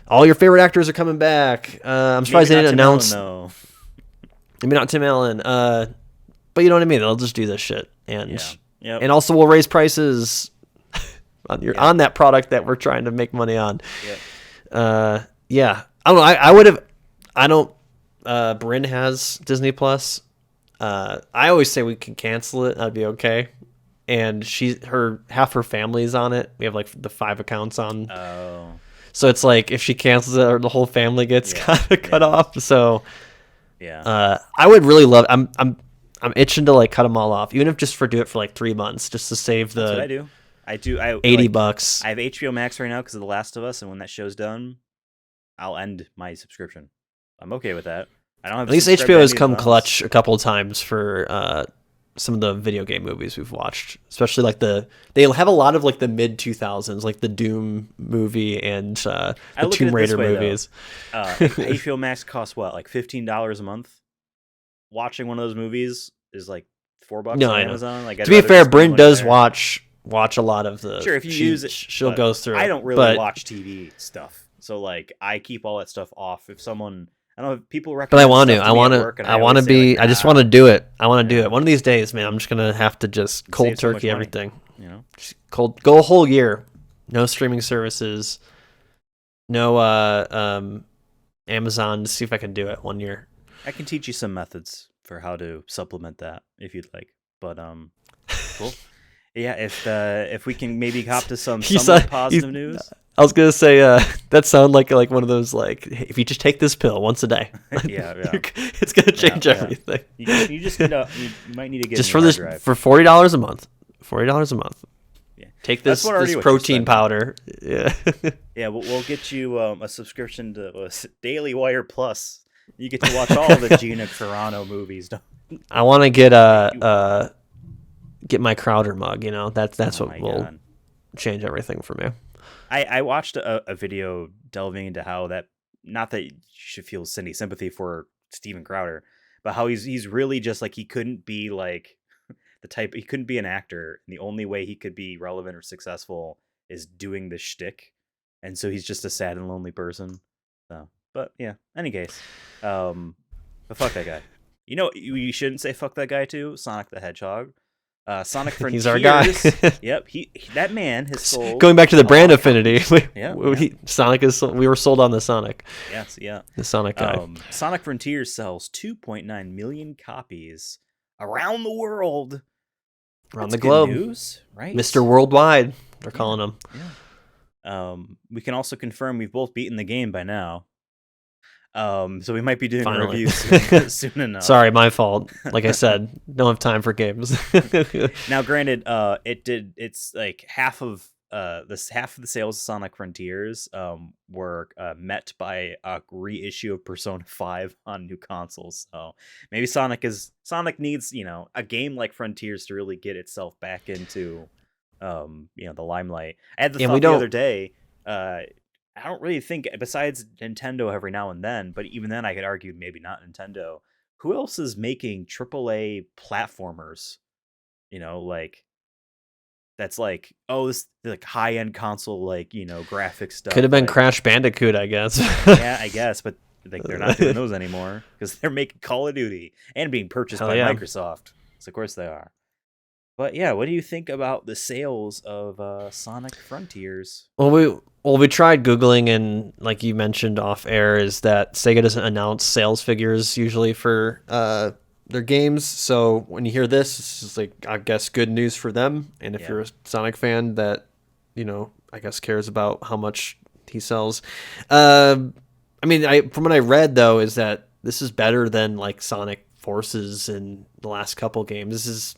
all your favorite actors are coming back. I'm surprised they didn't announce. Maybe not Tim Allen. But you know what I mean? They'll just do this shit. And and also we'll raise prices on that product that we're trying to make money on. I don't know. I don't Bryn has Disney Plus. I always say we can cancel it. I'd be okay. and half her family's on it. We have like the 5 accounts on. Oh. So it's like if she cancels it, the whole family gets kind of cut off. So I would really love. I'm itching to like cut them all off, even if just do it for like 3 months, just to save the. That's what I do. $80. I have HBO Max right now because of The Last of Us, and when that show's done, I'll end my subscription. I'm okay with that. I don't have. At least HBO has come clutch a couple of times for some of the video game movies we've watched, especially like they have a lot of like the mid 2000s, like the Doom movie and the Tomb Raider movies. HBO Max costs what, like $15 a month? Watching one of those movies is like $4 on Amazon. Like, to be fair, Bryn does watch a lot of the. Sure, if you use it, she'll go through. I don't really watch TV stuff, so like I keep all that stuff off. If someone, I don't know if people recommend. But I want to be. Like, I just want to do it. I want to do it. One of these days, man. I'm just gonna have to just cold turkey everything. You know, just go a whole year, no streaming services, no Amazon. To see if I can do it 1 year. I can teach you some methods for how to supplement that if you'd like. But cool. Yeah, if we can maybe hop to some positive news. I was gonna say that sound like one of those like, hey, if you just take this pill once a day, it's gonna change everything. You just need you might need to get just for this drive. For $40 a month. $40 a month. Yeah, take this protein powder. Yeah, yeah. We'll get you a subscription to Daily Wire Plus. You get to watch all the Gina Carano movies. I want to get my Crowder mug. You know, that's what will change everything for me. I watched a video delving into how that, not that you should feel any sympathy for Steven Crowder, but how he's really just like, he couldn't be like he couldn't be an actor, and the only way he could be relevant or successful is doing this shtick, and so he's just a sad and lonely person. So, but yeah, any case, but fuck that guy. You know, you shouldn't say fuck that guy too. Sonic the Hedgehog. Sonic Frontiers. He's our guy. Yep, that man has sold. Going back to the brand affinity, Sonic is. We were sold on the Sonic. Yes, yeah. The Sonic guy. Sonic Frontiers sells 2.9 million copies around the world. Around the globe. News, right? Mr. Worldwide, they're calling him. Yeah. We can also confirm we've both beaten the game by now. So we might be doing reviews soon enough. Sorry, my fault. Like I said, don't have time for games. Now, granted, it's like half of the sales of Sonic Frontiers were met by a reissue of Persona 5 on new consoles. So maybe Sonic needs, a game like Frontiers to really get itself back into the limelight. I had the thought the other day, I don't really think, besides Nintendo every now and then, but even then I could argue maybe not Nintendo. Who else is making AAA platformers? Like, that's like, this like high-end console, like, graphic stuff. Could have been Crash Bandicoot, I guess. Yeah, I guess, but like they're not doing those anymore because they're making Call of Duty and being purchased by Microsoft. So of course they are. But yeah, what do you think about the sales of Sonic Frontiers? Well, we tried Googling, and like you mentioned off air, is that Sega doesn't announce sales figures usually for their games. So when you hear this, it's just like, I guess, good news for them. And if you're a Sonic fan that, I guess cares about how much he sells. From what I read though, is that this is better than like Sonic Forces in the last couple games. This is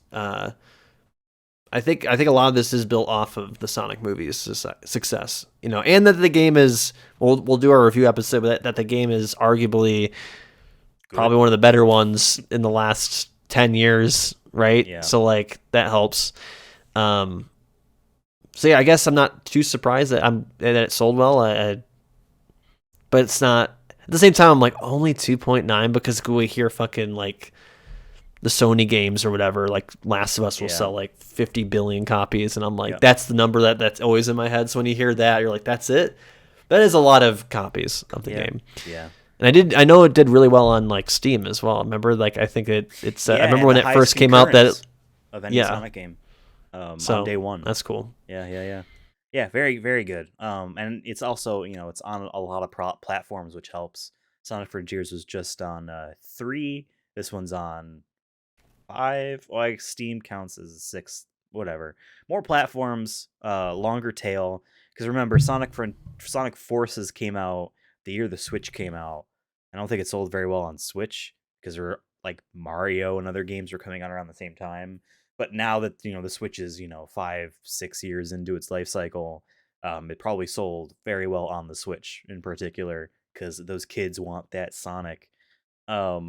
I think a lot of this is built off of the Sonic movies' success, and that the game is. We'll do our review episode, but that the game is arguably probably one of the better ones in the last 10 years, right? Yeah. So like that helps. So yeah, I guess I'm not too surprised that it sold well. But it's not. At the same time, I'm like only 2.9 because we hear fucking like the Sony games or whatever, like Last of Us will sell like 50 billion copies, and I'm like, that's the number that's always in my head. So when you hear that, you're like, that's it. That is a lot of copies of the game. Yeah. And I know it did really well on like Steam as well. Remember, like I think it's. I remember when it first came out that of any Sonic game, on day one. That's cool. Yeah. Very, very good. And it's also it's on a lot of platforms, which helps. Sonic Frontiers was just on 3. This one's on 5. Steam counts as 6 whatever. More platforms, longer tail. Because remember, Sonic Forces came out the year the Switch came out. I don't think it sold very well on Switch because there were like Mario and other games were coming out around the same time. But now that the Switch is 5-6 years into its life cycle, it probably sold very well on the Switch in particular because those kids want that Sonic. I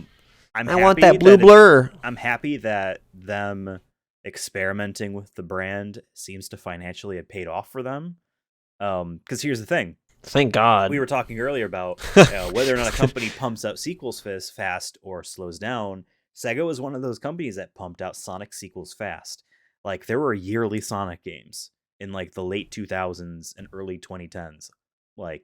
want that blue blur. I'm happy that them experimenting with the brand seems to financially have paid off for them. Because here's the thing. Thank God. We were talking earlier about whether or not a company pumps out sequels fast or slows down. Sega was one of those companies that pumped out Sonic sequels fast. Like, there were yearly Sonic games in like the late 2000s and early 2010s. Like,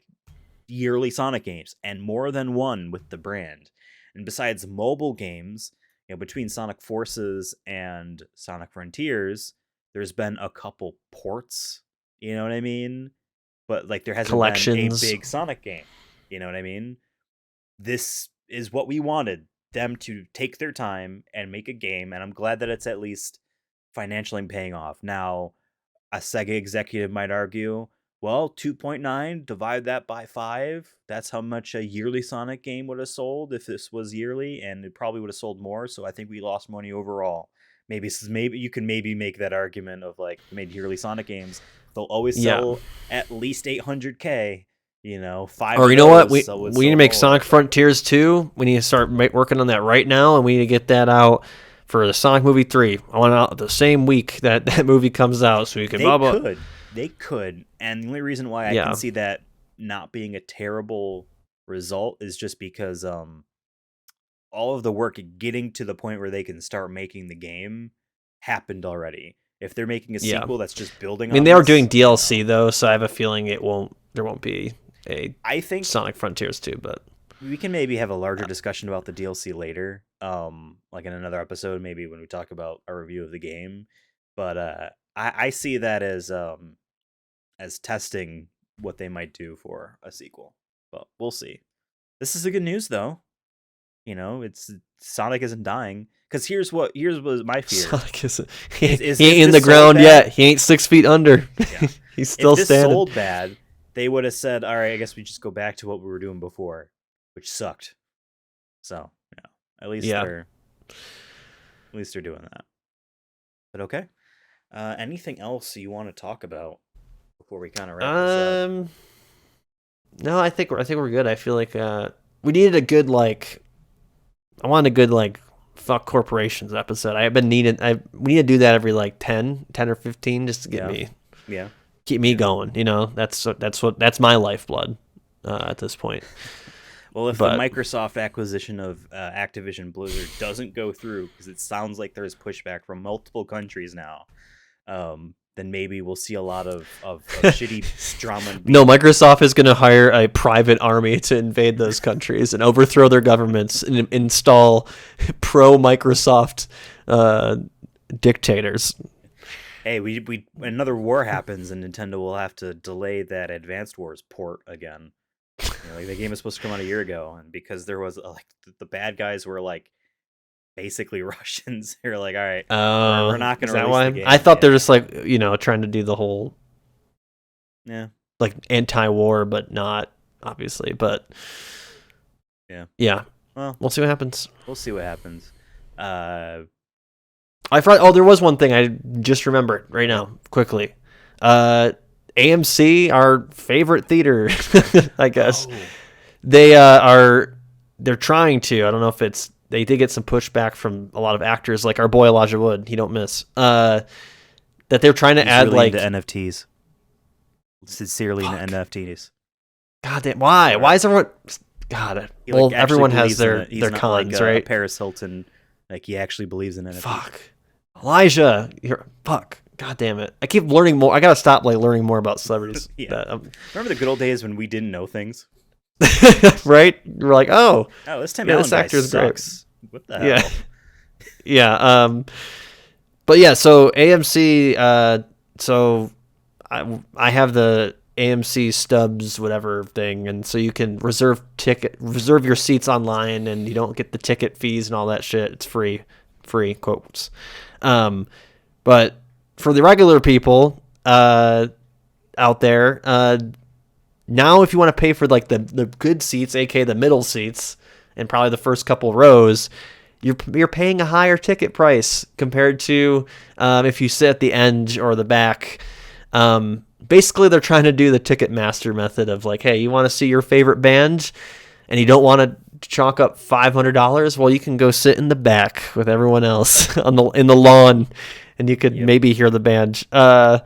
yearly Sonic games, and more than one with the brand. And besides mobile games, between Sonic Forces and Sonic Frontiers, there's been a couple ports. You know what I mean? But like there hasn't been a big Sonic game. You know what I mean? This is what we wanted them to take their time and make a game, and I'm glad that it's at least financially paying off. Now, a Sega executive might argue, well, 2.9, divide that by 5. That's how much a yearly Sonic game would have sold if this was yearly, and it probably would have sold more. So I think we lost money overall. Maybe you can make that argument of like made yearly Sonic games. They'll always sell at least 800K. 5. Or you know what? We need to make Sonic Frontiers 2. We need to start working on that right now, and we need to get that out for the Sonic movie 3. I want it out the same week that movie comes out, so we can. They could, and the only reason why I can see that not being a terrible result is just because all of the work getting to the point where they can start making the game happened already. If they're making a sequel that's just building, they are doing DLC though, so I have a feeling there won't be a Sonic Frontiers 2, but we can maybe have a larger discussion about the DLC later, like in another episode, maybe when we talk about a review of the game. But I see that as testing what they might do for a sequel, but we'll see. This is a good news though. It's Sonic isn't dying. Because here's what my fear. Sonic isn't. He ain't in the ground yet. He ain't 6 feet under. Yeah. He's still standing. If this sold bad, they would have said, "All right, I guess we just go back to what we were doing before," which sucked. So at least they're doing that. But okay. Anything else you want to talk about before we kind of wrap this up? No, I think we're good. I feel like we needed a good I wanted a good fuck corporations episode. We need to do that every 10 or 15 just to get keep me going. That's my lifeblood at this point. Well, if the Microsoft acquisition of Activision Blizzard doesn't go through, because it sounds like there's pushback from multiple countries now, then maybe we'll see a lot of shitty drama. No, Microsoft is going to hire a private army to invade those countries and overthrow their governments and install pro-Microsoft dictators. Hey, we another war happens and Nintendo will have to delay that Advanced Wars port again. The game was supposed to come out a year ago, and because there was the bad guys were basically Russians. They're like, all right, we're not going to release the game. I thought they're just trying to do the whole anti-war, but not obviously. But yeah. Well, we'll see what happens. I forgot. Oh, there was one thing I just remembered right now, quickly. AMC, our favorite theater, I guess. Oh. They're trying to. I don't know if they did get some pushback from a lot of actors, like our boy Elijah Wood. He don't miss. That they're trying to add really into NFTs. Sincerely into NFTs. God damn! Why? Why is everyone? God. Well, everyone has their cons, right? Paris Hilton, he actually believes in NFTs. Fuck, Elijah, fuck. God damn it! I keep learning more. I gotta stop learning more about celebrities. Remember the good old days when we didn't know things? Right? We're like, this Tim Allen guy sucks. Great. What the hell? Yeah. But yeah, so AMC. So I have the AMC Stubs whatever thing, and so you can reserve your seats online, and you don't get the ticket fees and all that shit. It's free quotes. But for the regular people out there, now if you want to pay for like the good seats, aka the middle seats, and probably the first couple rows, you're paying a higher ticket price compared to if you sit at the end or the back. Basically, they're trying to do the Ticketmaster method of like, hey, you want to see your favorite band, and you don't want to chalk up $500? Well, you can go sit in the back with everyone else in the lawn, and you could maybe hear the band. Yeah,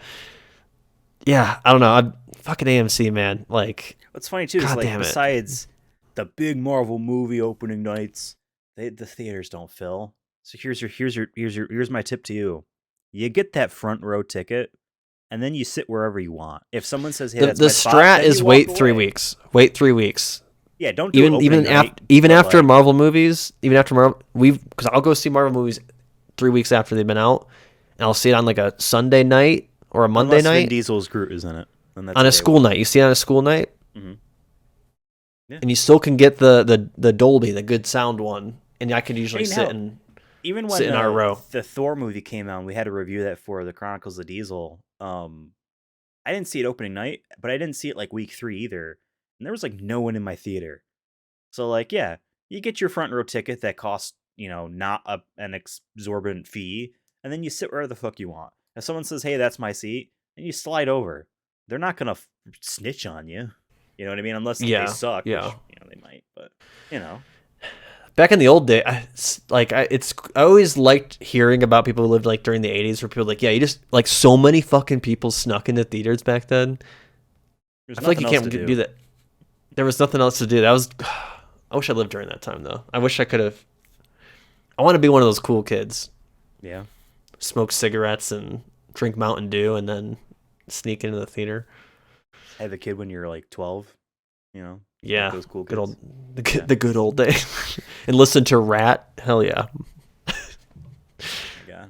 I don't know. Fucking AMC, man. Like, what's funny too is like besides the big Marvel movie opening nights, the theaters don't fill. So here's my tip to you: you get that front row ticket, and then you sit wherever you want. If someone says, "Hey, that's my spot," the strat is wait 3 weeks. Wait 3 weeks. Yeah, don't do even after Marvel movies. Even after Marvel, because I'll go see Marvel movies 3 weeks after they've been out, and I'll see it on like a Sunday night or a Monday night. Vin Diesel's Groot is in it. On a school night. You see it on a school night? Mm-hmm. Yeah. And you still can get the Dolby, the good sound one. And I could usually sit in our row. The Thor movie came out, and we had to review that for the Chronicles of Diesel. I didn't see it opening night, but I didn't see it like week 3 either. And there was like no one in my theater. So like, yeah, you get your front row ticket that costs, not an exorbitant fee, and then you sit wherever the fuck you want. If someone says, "Hey, that's my seat," and you slide over. They're not gonna snitch on you. You know what I mean? Unless they suck. Yeah. Which, they might. But back in the old day, I always liked hearing about people who lived like during the 80s, where people were like, yeah, you just like so many fucking people snuck into theaters back then. I feel like you can't do that. There was nothing else to do. I wish I lived during that time though. I wish I could have. I want to be one of those cool kids. Yeah. Smoke cigarettes and drink Mountain Dew and then sneak into the theater. Have a kid when you're like 12, Yeah, like those cool kids. The good old days. And listen to Rat. Hell yeah. Yeah.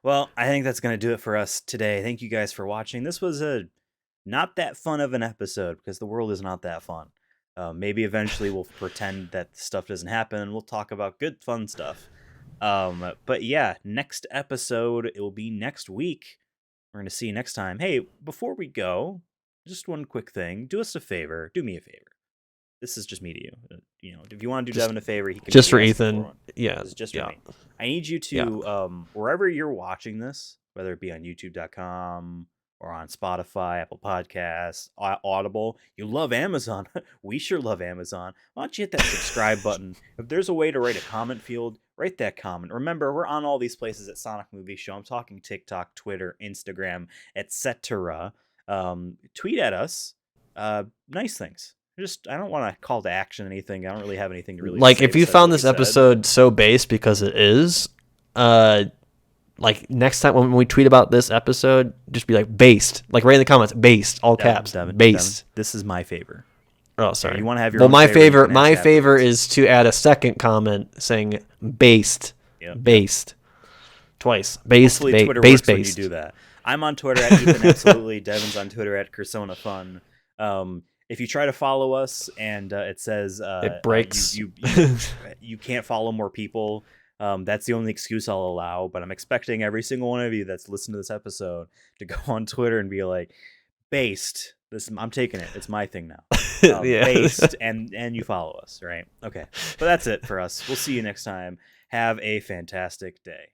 Well, I think that's gonna do it for us today. Thank you guys for watching. This was a not that fun of an episode because the world is not that fun. Maybe eventually we'll pretend that stuff doesn't happen and we'll talk about good fun stuff. But yeah, next episode, it will be next week. We're going to see you next time. Hey, before we go, just one quick thing. Do us a favor. Do me a favor. This is just me to you. If you want to do Devin a favor, he can just for Ethan. Yeah. It's just for me. I need you to, wherever you're watching this, whether it be on youtube.com or on Spotify, Apple Podcasts, Audible. You love Amazon. We sure love Amazon. Why don't you hit that subscribe button? If there's a way to write a comment field, write that comment. Remember, we're on all these places at Sonic Movie Show. I'm talking TikTok, Twitter, Instagram, etc. Tweet at us. Nice things. I don't want to call to action anything. I don't really have anything to really like say if you found this episode so based because it is, like next time when we tweet about this episode, just be like based, like right in the comments, based, all caps, Devin, based. This is my favor. Oh, sorry. You want to have your own my favor is to add a second comment saying based, based, twice, based, Hopefully Twitter based, works based. when you do that. I'm on Twitter at Ethan Absolutely. Devin's on Twitter at Persona Fun. If you try to follow us and it says it breaks, you can't follow more people. That's the only excuse I'll allow, but I'm expecting every single one of you that's listened to this episode to go on Twitter and be like, based. I'm taking it. It's my thing now. Based, and you follow us, right? Okay. But that's it for us. We'll see you next time. Have a fantastic day.